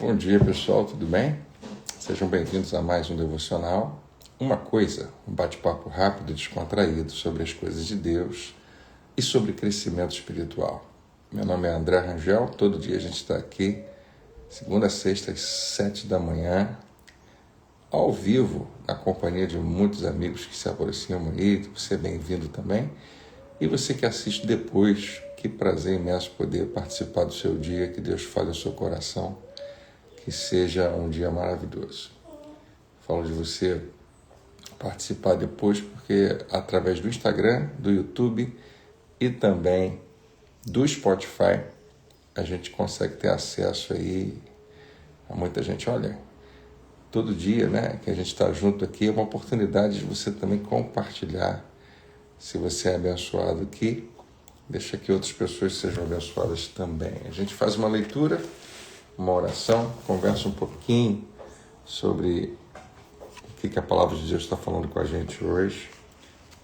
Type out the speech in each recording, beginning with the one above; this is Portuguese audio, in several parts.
Bom dia, pessoal, tudo bem? Sejam bem-vindos a mais um Devocional. Um bate-papo rápido e descontraído sobre as coisas de Deus e sobre crescimento espiritual. Meu nome é André Rangel, todo dia a gente está aqui, segunda a sexta, às 7 da manhã, ao vivo, na companhia de muitos amigos que se aproximam aí, você é bem-vindo também. E você que assiste depois, que prazer imenso poder participar do seu dia, que Deus fale ao seu coração, que seja um dia maravilhoso. Falo de você participar depois, porque através do Instagram, do YouTube e também do Spotify, a gente consegue ter acesso aí a muita gente. Olha, todo dia, né, que a gente está junto aqui, é uma oportunidade de você também compartilhar. Se você é abençoado aqui, deixa que outras pessoas sejam abençoadas também. A gente faz uma leitura, uma oração, conversa um pouquinho sobre o que a palavra de Deus está falando com a gente hoje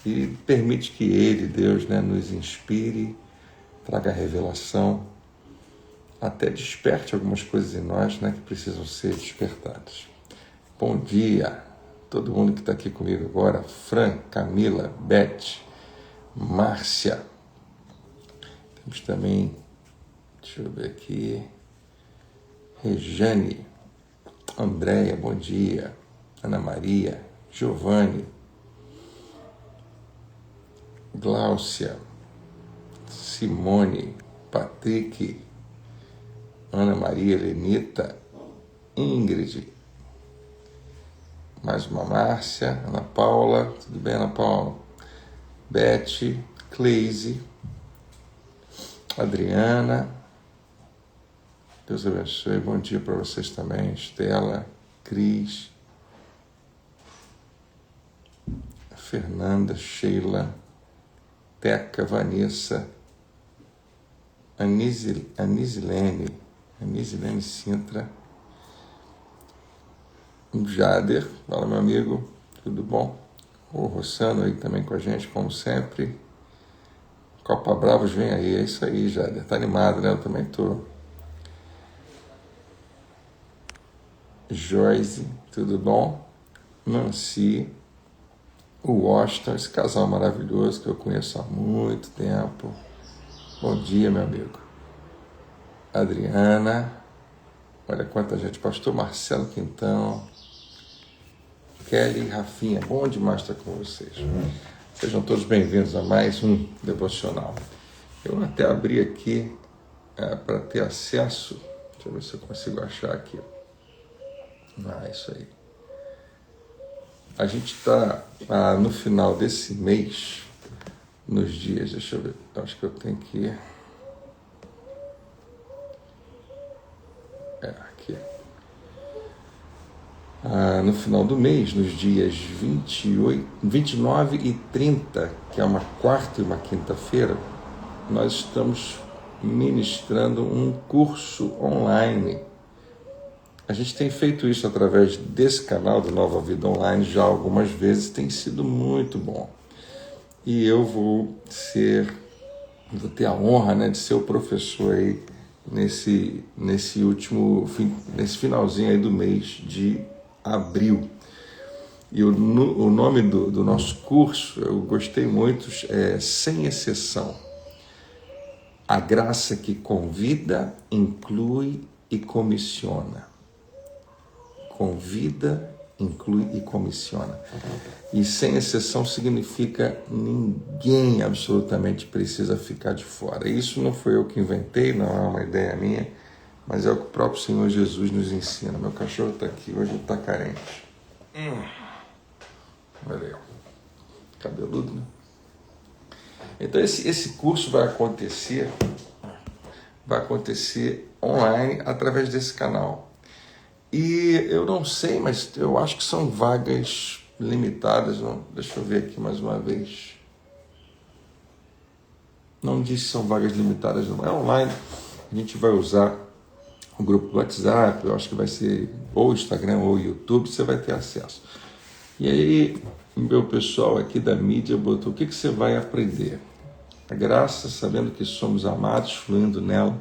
e permite que Ele, Deus, né, nos inspire, traga revelação, até desperte algumas coisas em nós, né, que precisam ser despertadas. Bom dia, todo mundo que está aqui comigo agora, Fran, Camila, Beth, Márcia. Temos também, deixa eu ver aqui, Rejane, Andréia, bom dia, Ana Maria, Giovanni, Gláucia, Simone, Patrick, Ana Maria, Lenita, Ingrid, mais uma Márcia, Ana Paula, tudo bem, Ana Paula? Beth, Cleise, Adriana, Deus abençoe, bom dia para vocês também, Estela, Cris, Fernanda, Sheila, Teca, Vanessa, Anisilene Sintra, Jader, fala meu amigo, tudo bom? O Rossano aí também com a gente, como sempre. Copa Bravos vem aí, é isso aí, Jader, tá animado, né? Eu também tô. Joyce, tudo bom? Nancy, o Washington, esse casal maravilhoso que eu conheço há muito tempo. Bom dia, meu amigo. Adriana, olha quanta gente, pastor Marcelo Quintão, Kelly, Rafinha, bom demais estar com vocês. Sejam todos bem-vindos a mais um Devocional. Eu até abri aqui para ter acesso, deixa eu ver se eu consigo achar aqui. Isso aí. A gente está no final desse mês, nos dias, deixa eu ver, acho que eu tenho que... aqui. No final do mês, nos dias 29 e 30, que é uma quarta e uma quinta-feira, nós estamos ministrando um curso online. A gente tem feito isso através desse canal do Nova Vida Online já algumas vezes, tem sido muito bom. E eu vou ter a honra, né, de ser o professor aí nesse finalzinho aí do mês de abril. E o nome do nosso curso, eu gostei muito, é Sem Exceção. A graça que convida, inclui e comissiona. Convida, inclui e comissiona. E sem exceção significa ninguém absolutamente precisa ficar de fora. Isso não foi eu que inventei, não é uma ideia minha, mas é o que o próprio Senhor Jesus nos ensina. Meu cachorro está aqui, hoje está carente. Olha aí, cabeludo, né? Então esse curso vai acontecer online através desse canal. E eu não sei, mas eu acho que são vagas limitadas. Não? Deixa eu ver aqui mais uma vez. Não diz que são vagas limitadas, não. É online. A gente vai usar o grupo do WhatsApp, eu acho que vai ser ou Instagram ou YouTube, você vai ter acesso. E aí, meu pessoal aqui da mídia botou, o que você vai aprender? A graça, sabendo que somos amados, fluindo nela,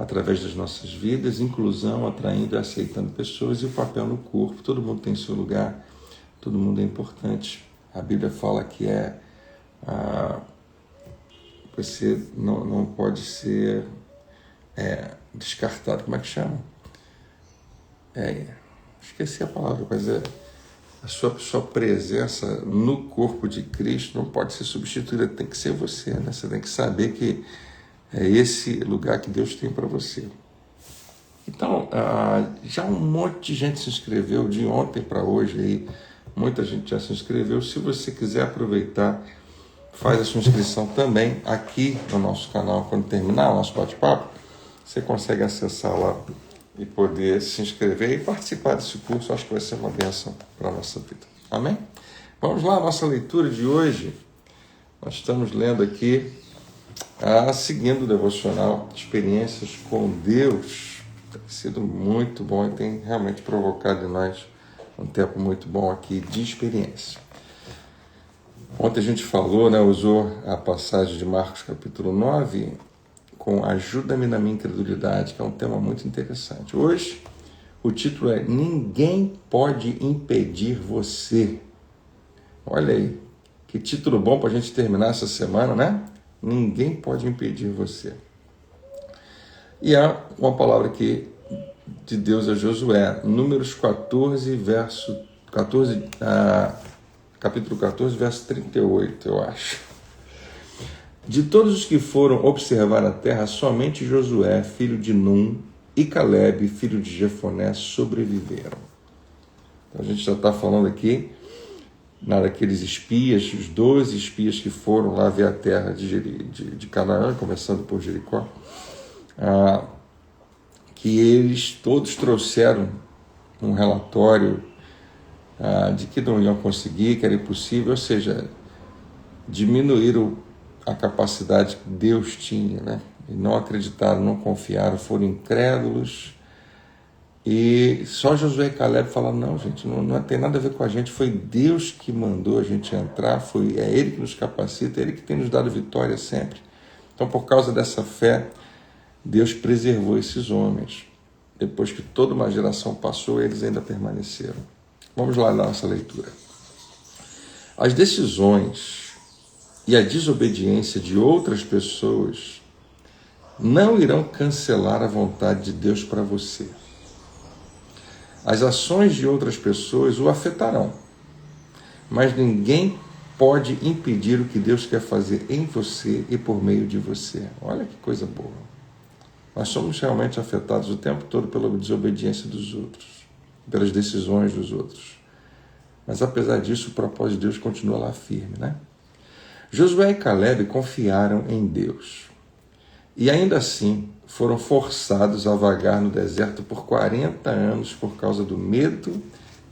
através das nossas vidas, inclusão, atraindo e aceitando pessoas e o papel no corpo. Todo mundo tem seu lugar, todo mundo é importante. A Bíblia fala que você não pode ser descartado. Como é que chama? Esqueci a palavra, mas a sua presença no corpo de Cristo não pode ser substituída, tem que ser você, né? Você tem que saber que é esse lugar que Deus tem para você. Então, já um monte de gente se inscreveu de ontem para hoje, aí, muita gente já se inscreveu. Se você quiser aproveitar, faz a sua inscrição também aqui no nosso canal. Quando terminar o nosso bate-papo, você consegue acessar lá e poder se inscrever e participar desse curso. Acho que vai ser uma bênção para a nossa vida. Amém? Vamos lá, a nossa leitura de hoje. Nós estamos lendo aqui, seguindo o devocional Experiências com Deus. Tem sido muito bom e tem realmente provocado em nós um tempo muito bom aqui de experiência. Ontem a gente falou, usou a passagem de Marcos capítulo 9, com Ajuda-me na minha incredulidade, que é um tema muito interessante. Hoje, o título é Ninguém Pode Impedir Você. Olha aí, que título bom para a gente terminar essa semana, né? Ninguém pode impedir você. E há uma palavra aqui de Deus a Josué, Números 14, capítulo 14, verso 38, eu acho. De todos os que foram observar a terra, somente Josué, filho de Num, e Calebe, filho de Jefoné, sobreviveram. Então a gente já está falando aqui daqueles espias, os 12 espias que foram lá ver a terra de Canaã, começando por Jericó, que eles todos trouxeram um relatório de que não iam conseguir, que era impossível, ou seja, diminuíram a capacidade que Deus tinha, né? E não acreditaram, não confiaram, foram incrédulos. E só Josué e Calebe falaram, não, gente, não tem nada a ver com a gente, foi Deus que mandou a gente entrar, é Ele que nos capacita, é Ele que tem nos dado vitória sempre. Então, por causa dessa fé, Deus preservou esses homens. Depois que toda uma geração passou, eles ainda permaneceram. Vamos lá na nossa leitura. As decisões e a desobediência de outras pessoas não irão cancelar a vontade de Deus para você. As ações de outras pessoas o afetarão, mas ninguém pode impedir o que Deus quer fazer em você e por meio de você. Olha que coisa boa. Nós somos realmente afetados o tempo todo pela desobediência dos outros, pelas decisões dos outros. Mas apesar disso, o propósito de Deus continua lá firme, né? Josué e Calebe confiaram em Deus e ainda assim foram forçados a vagar no deserto por 40 anos por causa do medo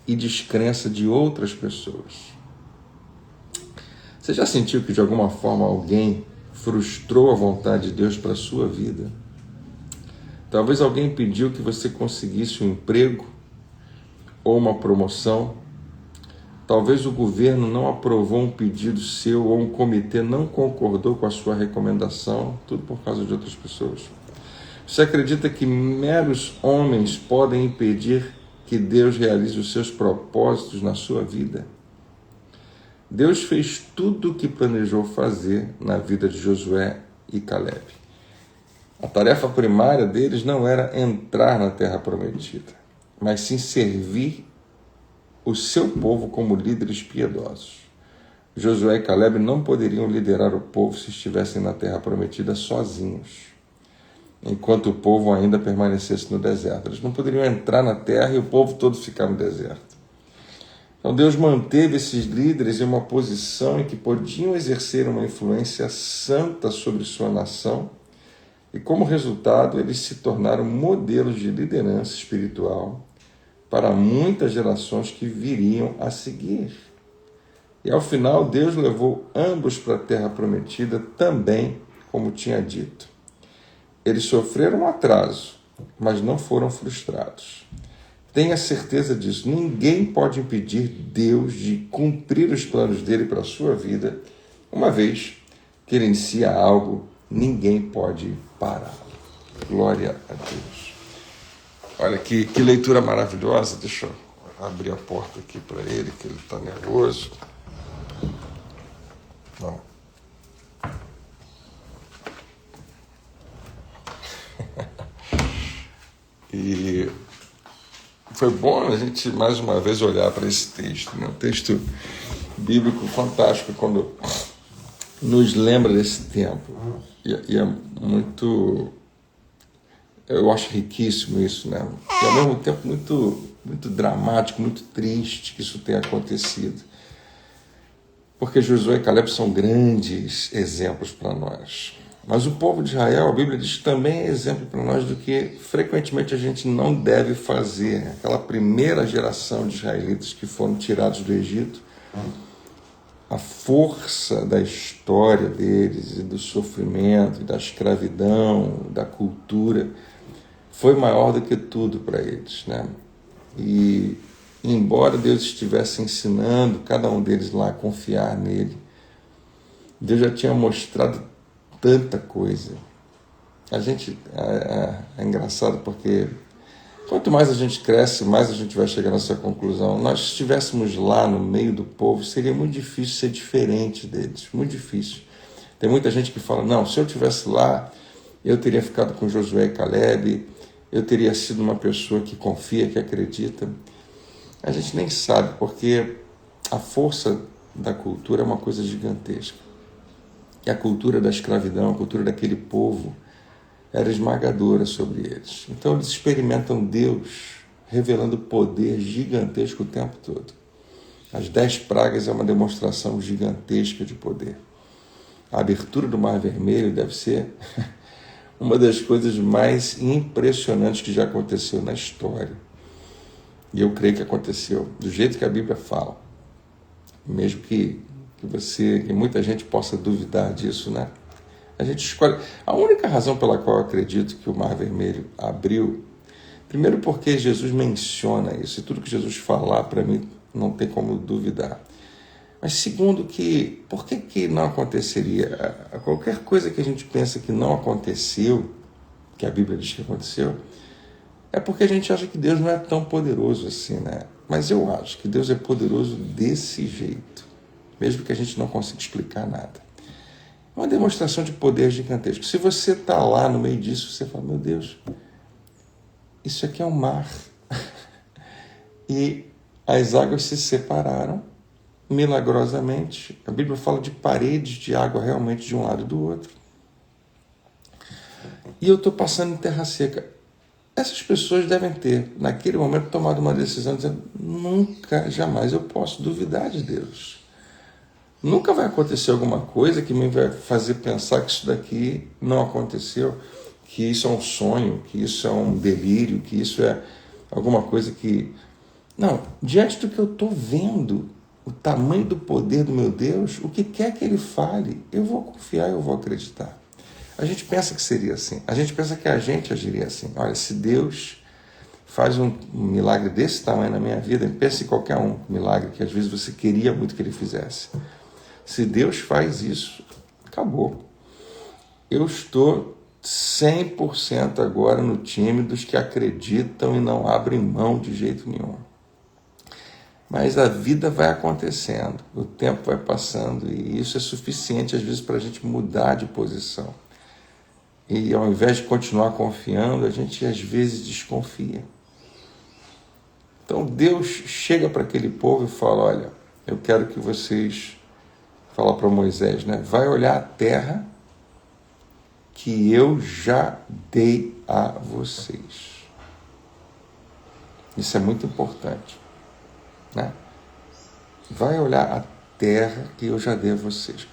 e descrença de outras pessoas. Você já sentiu que de alguma forma alguém frustrou a vontade de Deus para a sua vida? Talvez alguém impediu que você conseguisse um emprego ou uma promoção. Talvez o governo não aprovou um pedido seu ou um comitê não concordou com a sua recomendação, tudo por causa de outras pessoas. Você acredita que meros homens podem impedir que Deus realize os seus propósitos na sua vida? Deus fez tudo o que planejou fazer na vida de Josué e Calebe. A tarefa primária deles não era entrar na terra prometida, mas sim servir o seu povo como líderes piedosos. Josué e Calebe não poderiam liderar o povo se estivessem na terra prometida sozinhos, enquanto o povo ainda permanecesse no deserto. Eles não poderiam entrar na terra e o povo todo ficar no deserto. Então Deus manteve esses líderes em uma posição em que podiam exercer uma influência santa sobre sua nação e, como resultado, eles se tornaram modelos de liderança espiritual para muitas gerações que viriam a seguir. E ao final, Deus levou ambos para a terra prometida também, como tinha dito. Eles sofreram um atraso, mas não foram frustrados. Tenha certeza disso. Ninguém pode impedir Deus de cumprir os planos dele para a sua vida. Uma vez que ele inicia algo, ninguém pode pará-lo. glória a Deus. Olha que leitura maravilhosa. Deixa eu abrir a porta aqui para ele, que ele está nervoso. Não. E foi bom a gente, mais uma vez, olhar para esse texto, né? Um texto bíblico fantástico, quando nos lembra desse tempo. E é muito... Eu acho riquíssimo isso, né? E, ao mesmo tempo, muito dramático, muito triste que isso tenha acontecido. Porque Josué e Caleb são grandes exemplos para nós. Mas o povo de Israel, a Bíblia diz, também é exemplo para nós do que frequentemente a gente não deve fazer. Aquela primeira geração de israelitas que foram tirados do Egito, a força da história deles e do sofrimento, e da escravidão, da cultura, foi maior do que tudo para eles, né? E embora Deus estivesse ensinando cada um deles lá a confiar nele, Deus já tinha mostrado tanta coisa. A gente é engraçado porque quanto mais a gente cresce, mais a gente vai chegar nessa conclusão. Nós estivéssemos lá no meio do povo, seria muito difícil ser diferente deles, muito difícil. Tem muita gente que fala, não, se eu estivesse lá, eu teria ficado com Josué e Caleb, eu teria sido uma pessoa que confia, que acredita. A gente nem sabe, porque a força da cultura é uma coisa gigantesca. E a cultura da escravidão, a cultura daquele povo, era esmagadora sobre eles. Então eles experimentam Deus revelando poder gigantesco o tempo todo. As 10 pragas é uma demonstração gigantesca de poder. A abertura do Mar Vermelho deve ser uma das coisas mais impressionantes que já aconteceu na história. E eu creio que aconteceu do jeito que a Bíblia fala. Mesmo que muita gente possa duvidar disso, né? A gente escolhe. A única razão pela qual eu acredito que o Mar Vermelho abriu, primeiro porque Jesus menciona isso, e tudo que Jesus falar, para mim, não tem como duvidar. Mas segundo, por que não aconteceria? Qualquer coisa que a gente pensa que não aconteceu, que a Bíblia diz que aconteceu, é porque a gente acha que Deus não é tão poderoso assim, né? Mas eu acho que Deus é poderoso desse jeito, mesmo que a gente não consiga explicar nada. É uma demonstração de poder gigantesco. Se você está lá no meio disso, você fala, meu Deus, isso aqui é um mar. E as águas se separaram milagrosamente. A Bíblia fala de paredes de água realmente de um lado e do outro. E eu estou passando em terra seca. Essas pessoas devem ter, naquele momento, tomado uma decisão dizendo, nunca, jamais eu posso duvidar de Deus. Nunca vai acontecer alguma coisa que me vai fazer pensar que isso daqui não aconteceu, que isso é um sonho, que isso é um delírio, que isso é alguma coisa que... Não, diante do que eu estou vendo, o tamanho do poder do meu Deus, o que quer que Ele fale, eu vou confiar, eu vou acreditar. A gente pensa que seria assim, a gente pensa que a gente agiria assim. Olha, se Deus faz um milagre desse tamanho na minha vida, pense em qualquer milagre que às vezes você queria muito que Ele fizesse. Se Deus faz isso, acabou. Eu estou 100% agora no time dos que acreditam e não abrem mão de jeito nenhum. Mas a vida vai acontecendo, o tempo vai passando e isso é suficiente às vezes para a gente mudar de posição. E ao invés de continuar confiando, a gente às vezes desconfia. Então Deus chega para aquele povo e fala, olha, eu quero que vocês... Fala para Moisés, né? Vai olhar a terra que eu já dei a vocês. Isso é muito importante, né? Vai olhar a terra que eu já dei a vocês.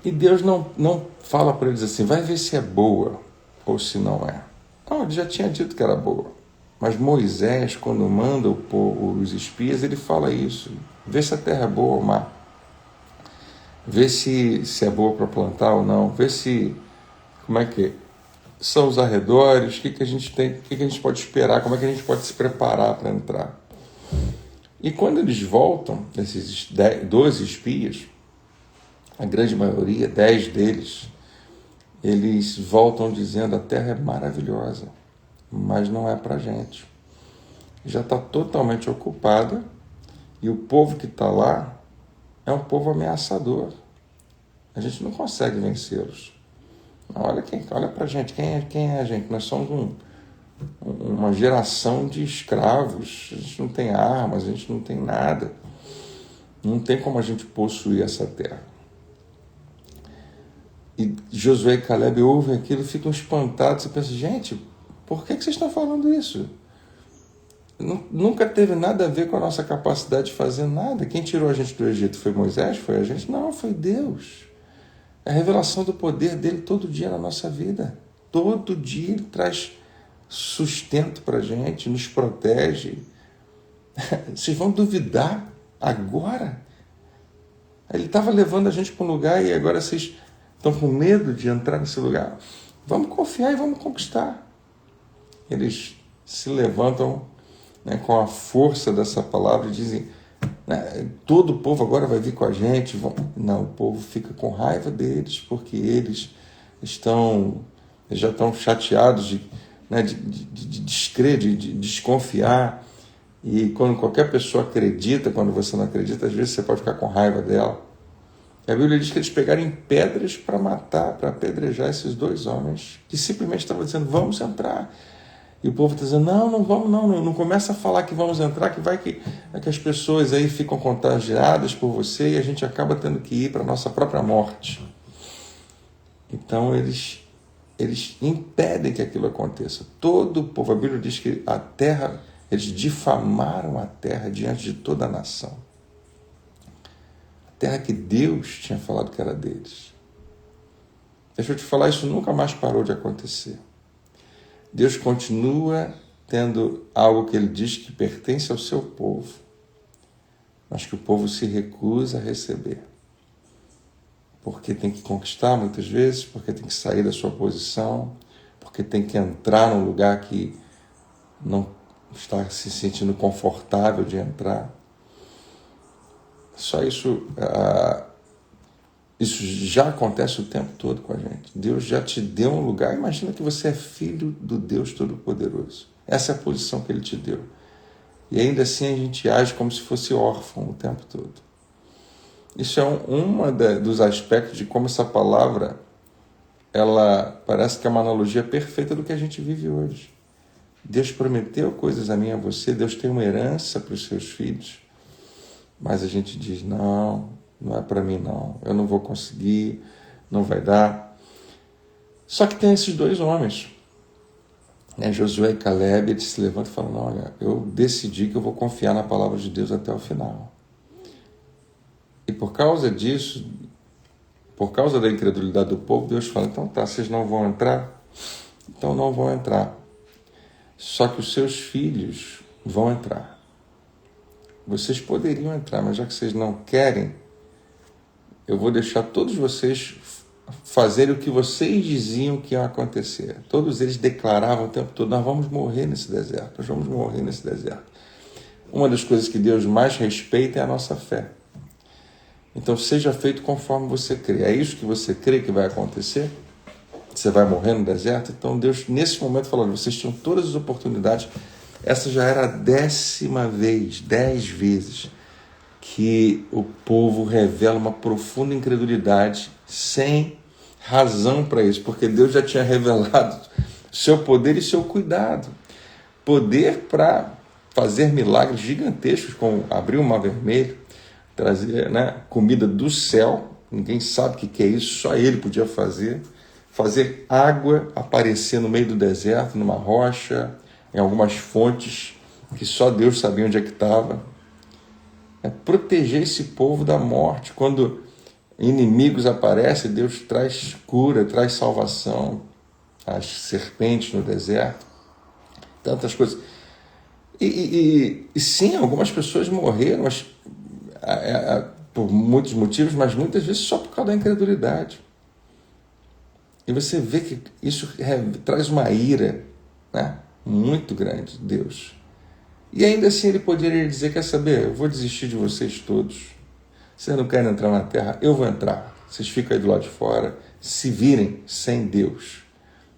E Deus não fala para eles assim, vai ver se é boa ou se não é. Não, ele já tinha dito que era boa. Mas Moisés, quando manda os espias, ele fala isso. Vê se a terra é boa ou má. Vê se é boa para plantar ou não. Vê se, como é que são os arredores, o que a gente tem, o que a gente pode esperar, como é que a gente pode se preparar para entrar. E quando eles voltam, esses 12 espias, a grande maioria, 10 deles, eles voltam dizendo: a terra é maravilhosa, mas não é para a gente. Já está totalmente ocupada e o povo que está lá é um povo ameaçador. A gente não consegue vencê-los. Olha para a gente, quem é a gente? Nós somos uma geração de escravos, a gente não tem armas, a gente não tem nada. Não tem como a gente possuir essa terra. E Josué e Caleb ouvem aquilo e ficam espantados e pensam: gente, por que vocês estão falando isso? Nunca teve nada a ver com a nossa capacidade de fazer nada. Quem tirou a gente do Egito foi Moisés? Foi a gente? Não, foi Deus. É a revelação do poder dele todo dia na nossa vida. Todo dia ele traz sustento para a gente, nos protege. Vocês vão duvidar agora? Ele estava levando a gente para um lugar e agora vocês estão com medo de entrar nesse lugar? Vamos confiar e vamos conquistar. Eles se levantam, né, com a força dessa palavra e dizem: né, todo o povo agora vai vir com a gente. Não, o povo fica com raiva deles, porque eles já estão chateados de descrer, de desconfiar. E quando qualquer pessoa acredita, quando você não acredita, às vezes você pode ficar com raiva dela. E a Bíblia diz que eles pegaram em pedras para matar, para apedrejar esses dois homens, que simplesmente estavam dizendo: vamos entrar. E o povo está dizendo: não vamos, não começa a falar que vamos entrar, que as pessoas aí ficam contagiadas por você e a gente acaba tendo que ir para a nossa própria morte. Então eles impedem que aquilo aconteça. Todo o povo, a Bíblia diz que a terra, eles difamaram a terra diante de toda a nação. A terra que Deus tinha falado que era deles. Deixa eu te falar, isso nunca mais parou de acontecer. Deus continua tendo algo que ele diz que pertence ao seu povo, mas que o povo se recusa a receber. Porque tem que conquistar muitas vezes, porque tem que sair da sua posição, porque tem que entrar num lugar que não está se sentindo confortável de entrar. Só isso, isso já acontece o tempo todo com a gente. Deus já te deu um lugar. Imagina que você é filho do Deus Todo-Poderoso. Essa é a posição que Ele te deu. E ainda assim a gente age como se fosse órfão o tempo todo. Isso é dos aspectos de como essa palavra, ela parece que é uma analogia perfeita do que a gente vive hoje. Deus prometeu coisas a mim e a você, Deus tem uma herança para os seus filhos, mas a gente diz: não é para mim não, eu não vou conseguir, não vai dar. Só que tem esses dois homens, né, Josué e Caleb, eles se levantam e falam: olha, eu decidi que eu vou confiar na palavra de Deus até o final. E por causa disso, por causa da incredulidade do povo, Deus fala: então tá, vocês não vão entrar? Então não vão entrar. Só que os seus filhos vão entrar. Vocês poderiam entrar, mas já que vocês não querem, eu vou deixar todos vocês fazerem o que vocês diziam que ia acontecer. Todos eles declaravam o tempo todo: nós vamos morrer nesse deserto, nós vamos morrer nesse deserto. Uma das coisas que Deus mais respeita é a nossa fé. Então seja feito conforme você crê. É isso que você crê que vai acontecer? Você vai morrer no deserto? Então Deus, nesse momento, falou: vocês tinham todas as oportunidades. Essa já era a 10ª vez, 10 vezes, que o povo revela uma profunda incredulidade, sem razão para isso, porque Deus já tinha revelado seu poder e seu cuidado. Poder para fazer milagres gigantescos, como abrir o mar vermelho, trazer, né, comida do céu, ninguém sabe o que é isso, só ele podia fazer água aparecer no meio do deserto, numa rocha, em algumas fontes que só Deus sabia onde é que estava. Proteger esse povo da morte. Quando inimigos aparecem, Deus traz cura, traz salvação. As serpentes no deserto, tantas coisas. E sim, algumas pessoas morreram, mas, por muitos motivos, mas muitas vezes só por causa da incredulidade. E você vê que isso traz uma ira, né, muito grande de Deus. E ainda assim ele poderia dizer: quer saber, eu vou desistir de vocês todos. Vocês não querem entrar na terra? Eu vou entrar. Vocês ficam aí do lado de fora. se virem sem Deus.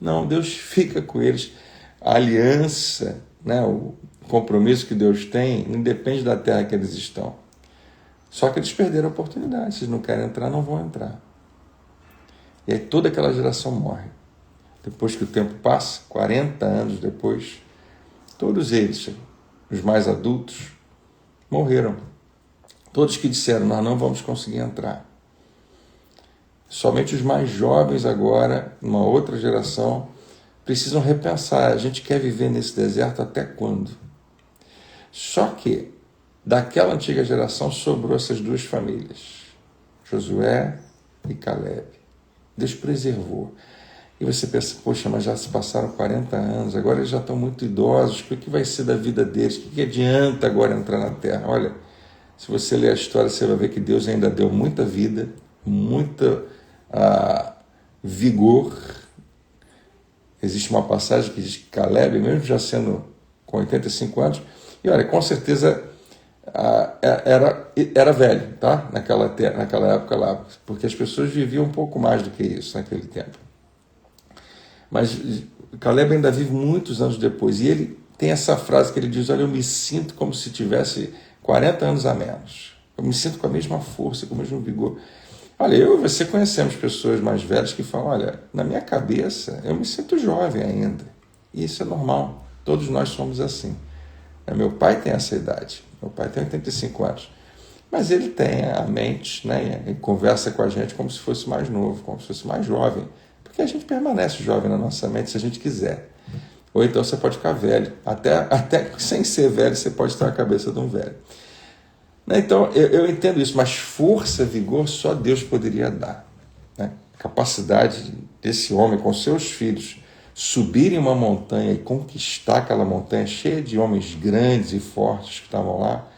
Não, Deus fica com eles. A aliança, né, o compromisso que Deus tem, não depende da terra que eles estão. Só que eles perderam a oportunidade. Se eles não querem entrar, não vão entrar. E aí toda aquela geração morre. Depois que o tempo passa, 40 anos depois, todos eles, os mais adultos, morreram. Todos que disseram, nós não vamos conseguir entrar. Somente os mais jovens agora, uma outra geração, precisam repensar. A gente quer viver nesse deserto até quando? Só que, daquela antiga geração, sobrou essas duas famílias, Josué e Caleb. Deus preservou. E você pensa, poxa, mas já se passaram 40 anos, agora eles já estão muito idosos, o que vai ser da vida deles? O que adianta agora entrar na terra? Olha, se você ler a história, você vai ver que Deus ainda deu muita vida, muita vigor. Existe uma passagem que diz que Caleb, mesmo já sendo com 85 anos, e olha, com certeza era velho, tá? Naquela época lá, porque as pessoas viviam um pouco mais do que isso naquele tempo. Mas Caleb ainda vive muitos anos depois, e ele tem essa frase que ele diz, olha, eu me sinto como se tivesse 40 anos a menos. Eu me sinto com a mesma força, com o mesmo vigor. Olha, eu e você conhecemos pessoas mais velhas que falam, olha, na minha cabeça eu me sinto jovem ainda. E isso é normal, todos nós somos assim. Meu pai tem essa idade, meu pai tem 85 anos. Mas ele tem a mente, né, e conversa com a gente como se fosse mais novo, como se fosse mais jovem. Porque a gente permanece jovem na nossa mente se a gente quiser. Ou então você pode ficar velho. Até sem ser velho, você pode ter a cabeça de um velho. Então, eu entendo isso, mas força, vigor, só Deus poderia dar. Né? A capacidade desse homem com seus filhos subirem uma montanha e conquistar aquela montanha cheia de homens grandes e fortes que estavam lá,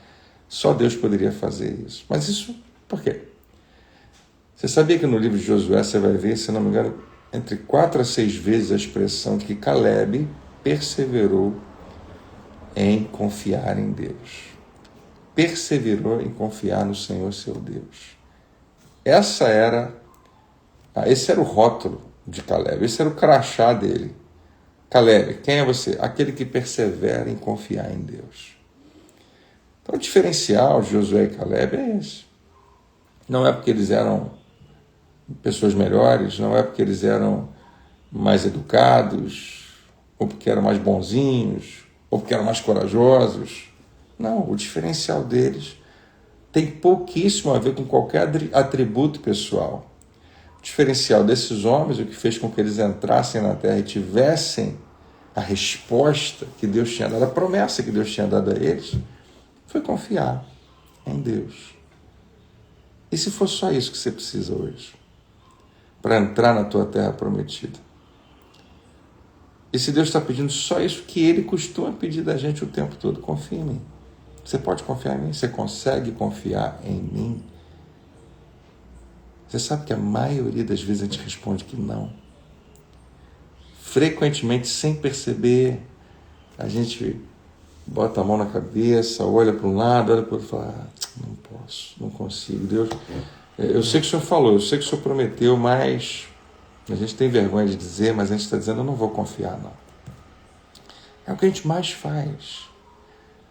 só Deus poderia fazer isso. Mas isso, por quê? Você sabia que no livro de Josué você vai ver, se não me engano, entre 4 a 6 vezes a expressão de que Caleb perseverou em confiar em Deus. Perseverou em confiar no Senhor seu Deus. Esse era o rótulo de Caleb, esse era o crachá dele. Caleb, quem é você? Aquele que persevera em confiar em Deus. Então o diferencial de Josué e Caleb é esse. Não é porque eles eram pessoas melhores, não é porque eles eram mais educados, ou porque eram mais bonzinhos, ou porque eram mais corajosos. Não, o diferencial deles tem pouquíssimo a ver com qualquer atributo pessoal. O diferencial desses homens, o que fez com que eles entrassem na terra e tivessem a resposta que Deus tinha dado, a promessa que Deus tinha dado a eles, foi confiar em Deus. E se for só isso que você precisa hoje, para entrar na tua terra prometida? E se Deus está pedindo só isso que Ele costuma pedir da gente o tempo todo, confia em mim. Você pode confiar em mim? Você consegue confiar em mim? Você sabe que a maioria das vezes a gente responde que não. Frequentemente, sem perceber, a gente bota a mão na cabeça, olha para um lado, olha para o outro e fala, não posso, não consigo. Deus, eu sei que o Senhor falou, eu sei que o Senhor prometeu, mas a gente tem vergonha de dizer, mas a gente está dizendo, eu não vou confiar, não. É o que a gente mais faz.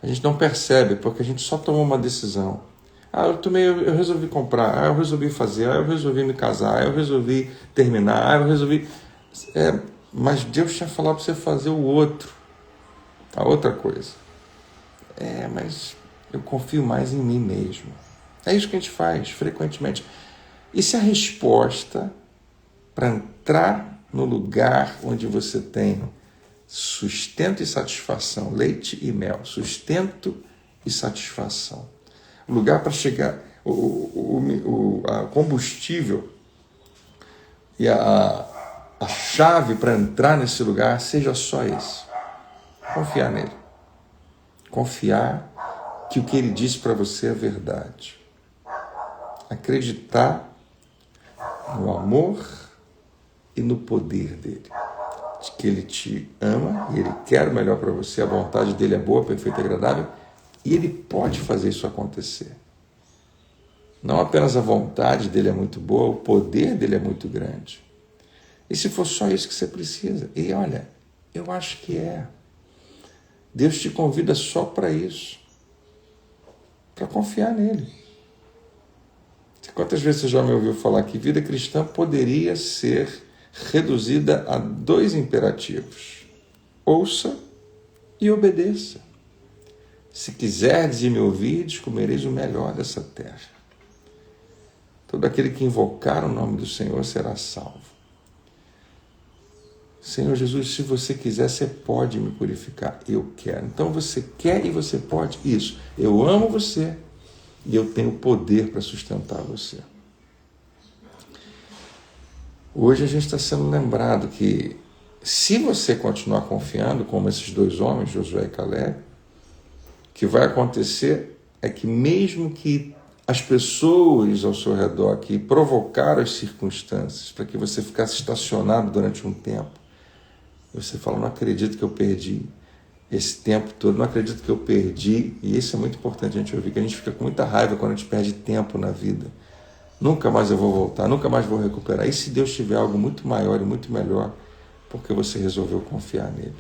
A gente não percebe, porque a gente só tomou uma decisão. Eu resolvi comprar, eu resolvi fazer, eu resolvi me casar, eu resolvi terminar, eu resolvi... mas Deus tinha falado para você fazer o outro, a outra coisa. Mas eu confio mais em mim mesmo. É isso que a gente faz, frequentemente. E se a resposta para entrar no lugar onde você tem sustento e satisfação, leite e mel, sustento e satisfação, o lugar para chegar, a combustível e a chave para entrar nesse lugar seja só esse, confiar nele, confiar que o que ele disse para você é verdade, acreditar no amor e no poder dele, de que ele te ama e ele quer o melhor para você, a vontade dele é boa, perfeita e agradável, e ele pode fazer isso acontecer. Não apenas a vontade dele é muito boa, o poder dele é muito grande. E se for só isso que você precisa? E olha, eu acho que é. Deus te convida só para isso. Para confiar nele. Quantas vezes você já me ouviu falar que vida cristã poderia ser reduzida a 2 imperativos? Ouça e obedeça. Se quiserdes e me ouvirdes, comereis o melhor dessa terra. Todo aquele que invocar o nome do Senhor será salvo. Senhor Jesus, se você quiser, você pode me purificar. Eu quero. Então você quer e você pode. Isso. Eu amo você e eu tenho poder para sustentar você. Hoje a gente está sendo lembrado que se você continuar confiando, como esses 2 homens, Josué e Caleb, o que vai acontecer é que mesmo que as pessoas ao seu redor que provocaram as circunstâncias para que você ficasse estacionado durante um tempo, você fala, não acredito que eu perdi esse tempo todo, não acredito que eu perdi, e isso é muito importante a gente ouvir, que a gente fica com muita raiva quando a gente perde tempo na vida. Nunca mais eu vou voltar, nunca mais vou recuperar. E se Deus tiver algo muito maior e muito melhor, porque você resolveu confiar nele?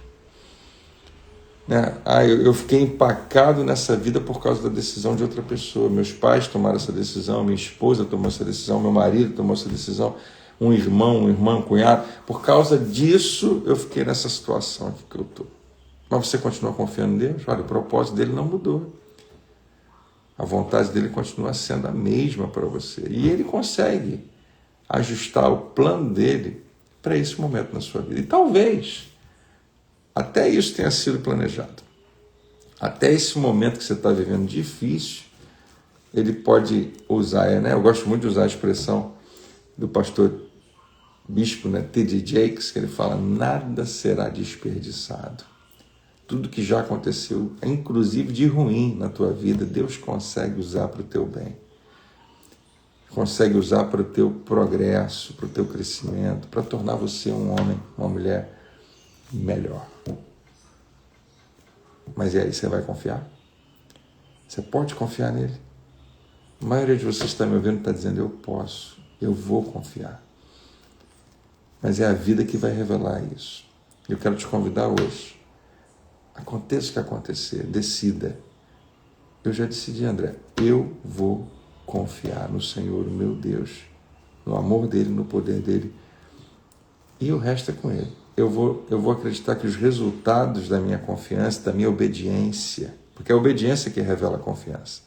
Né? Eu fiquei empacado nessa vida por causa da decisão de outra pessoa. Meus pais tomaram essa decisão, minha esposa tomou essa decisão, meu marido tomou essa decisão, um irmão, uma irmã, um cunhado. Por causa disso, eu fiquei nessa situação aqui que eu estou. Mas você continua confiando em Deus? Olha, o propósito dele não mudou. A vontade dele continua sendo a mesma para você. E ele consegue ajustar o plano dele para esse momento na sua vida. E talvez até isso tenha sido planejado. Até esse momento que você está vivendo difícil, ele pode usar, né? Eu gosto muito de usar a expressão do pastor bispo, né, T.D. Jakes, que ele fala, nada será desperdiçado. Tudo que já aconteceu, inclusive de ruim na tua vida, Deus consegue usar para o teu bem. Consegue usar para o teu progresso, para o teu crescimento, para tornar você um homem, uma mulher melhor. Mas e aí, você vai confiar? Você pode confiar nele? A maioria de vocês que está me ouvindo está dizendo, eu posso, eu vou confiar. Mas é a vida que vai revelar isso. Eu quero te convidar hoje. Aconteça o que acontecer, decida. Eu já decidi, André, eu vou confiar no Senhor, meu Deus, no amor dele, no poder dele, e o resto é com ele. Eu vou acreditar que os resultados da minha confiança, da minha obediência, porque é a obediência que revela a confiança,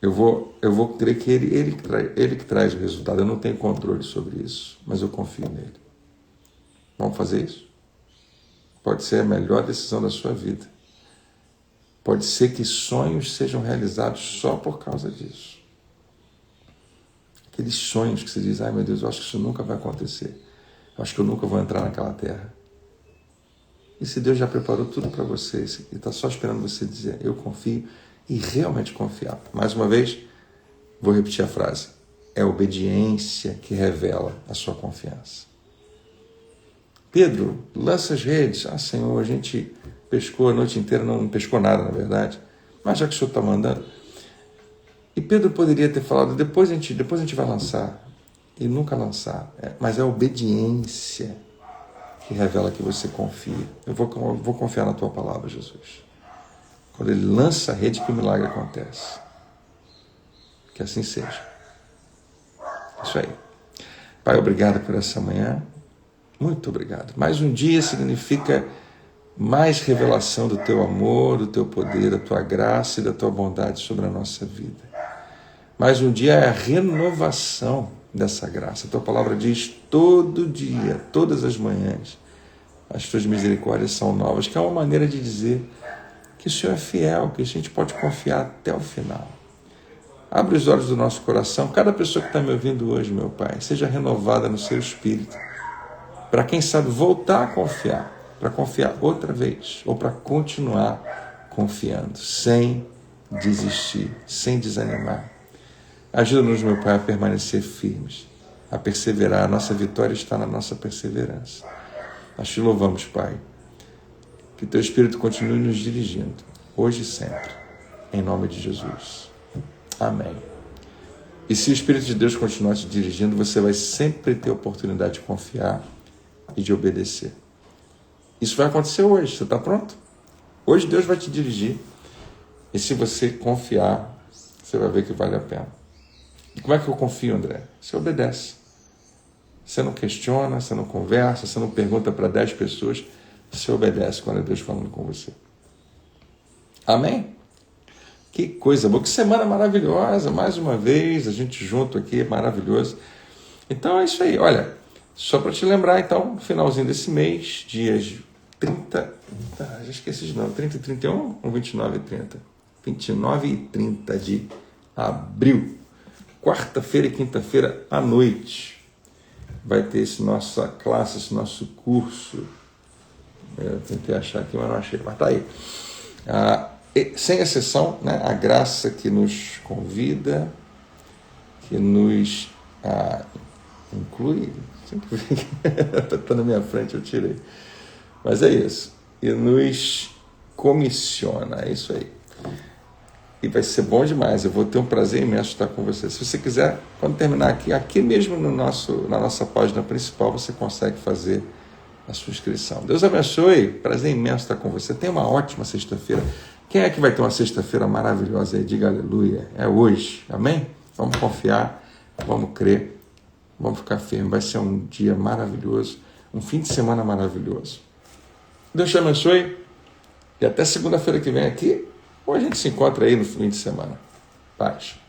eu vou crer que ele que traz o resultado. Eu não tenho controle sobre isso, mas eu confio nele. Vamos fazer isso? Pode ser a melhor decisão da sua vida. Pode ser que sonhos sejam realizados só por causa disso. Aqueles sonhos que você diz, ai meu Deus, eu acho que isso nunca vai acontecer. Eu acho que eu nunca vou entrar naquela terra. E se Deus já preparou tudo para você, e está só esperando você dizer, eu confio, e realmente confiar. Mais uma vez, vou repetir a frase. É a obediência que revela a sua confiança. Pedro, lança as redes. Ah, Senhor, a gente pescou a noite inteira, não pescou nada, na verdade. Mas já que o Senhor está mandando. E Pedro poderia ter falado, depois a gente vai lançar. E nunca lançar. Mas é a obediência que revela que você confia. Eu vou confiar na tua palavra, Jesus. Quando ele lança a rede, que o milagre acontece. Que assim seja. Isso aí. Pai, obrigado por essa manhã. Muito obrigado. Mais um dia significa mais revelação do teu amor, do teu poder, da tua graça e da tua bondade sobre a nossa vida. Mais um dia é a renovação dessa graça. A tua palavra diz todo dia, todas as manhãs, as tuas misericórdias são novas, que é uma maneira de dizer que o Senhor é fiel, que a gente pode confiar até o final. Abre os olhos do nosso coração. Cada pessoa que está me ouvindo hoje, meu Pai, seja renovada no seu espírito, para quem sabe voltar a confiar, para confiar outra vez, ou para continuar confiando, sem desistir, sem desanimar. Ajuda-nos, meu Pai, a permanecer firmes, a perseverar. A nossa vitória está na nossa perseverança. Nós te louvamos, Pai. Que teu Espírito continue nos dirigindo, hoje e sempre. Em nome de Jesus. Amém. E se o Espírito de Deus continuar te dirigindo, você vai sempre ter a oportunidade de confiar e de obedecer. Isso vai acontecer hoje. Você está pronto? Hoje Deus vai te dirigir. E se você confiar, você vai ver que vale a pena. E como é que eu confio, André? Você obedece. Você não questiona, você não conversa, você não pergunta para 10 pessoas. Você obedece quando é Deus falando com você. Amém? Que coisa boa, que semana maravilhosa, mais uma vez, a gente junto aqui, maravilhoso. Então é isso aí, olha, só para te lembrar, então, no finalzinho desse mês, dias 30, já esqueci de novo, 30 e 31 ou 29 e 30? 29 e 30 de abril, quarta-feira e quinta-feira à noite, vai ter essa nossa classe, esse nosso curso. Eu tentei achar aqui, mas não achei, mas tá aí. Sem exceção, né, a graça que nos convida, que nos inclui, está na minha frente, eu tirei, mas é isso, e nos comissiona, é isso aí. E vai ser bom demais, eu vou ter um prazer imenso de estar com você. Se você quiser, quando terminar aqui mesmo na nossa página principal, você consegue fazer a sua inscrição. Deus abençoe, prazer imenso estar com você. Tenha uma ótima sexta-feira. Quem é que vai ter uma sexta-feira maravilhosa aí? Diga aleluia. É hoje, amém? Vamos confiar, vamos crer, vamos ficar firmes. Vai ser um dia maravilhoso, um fim de semana maravilhoso. Deus te abençoe e até segunda-feira que vem aqui, ou a gente se encontra aí no fim de semana. Paz.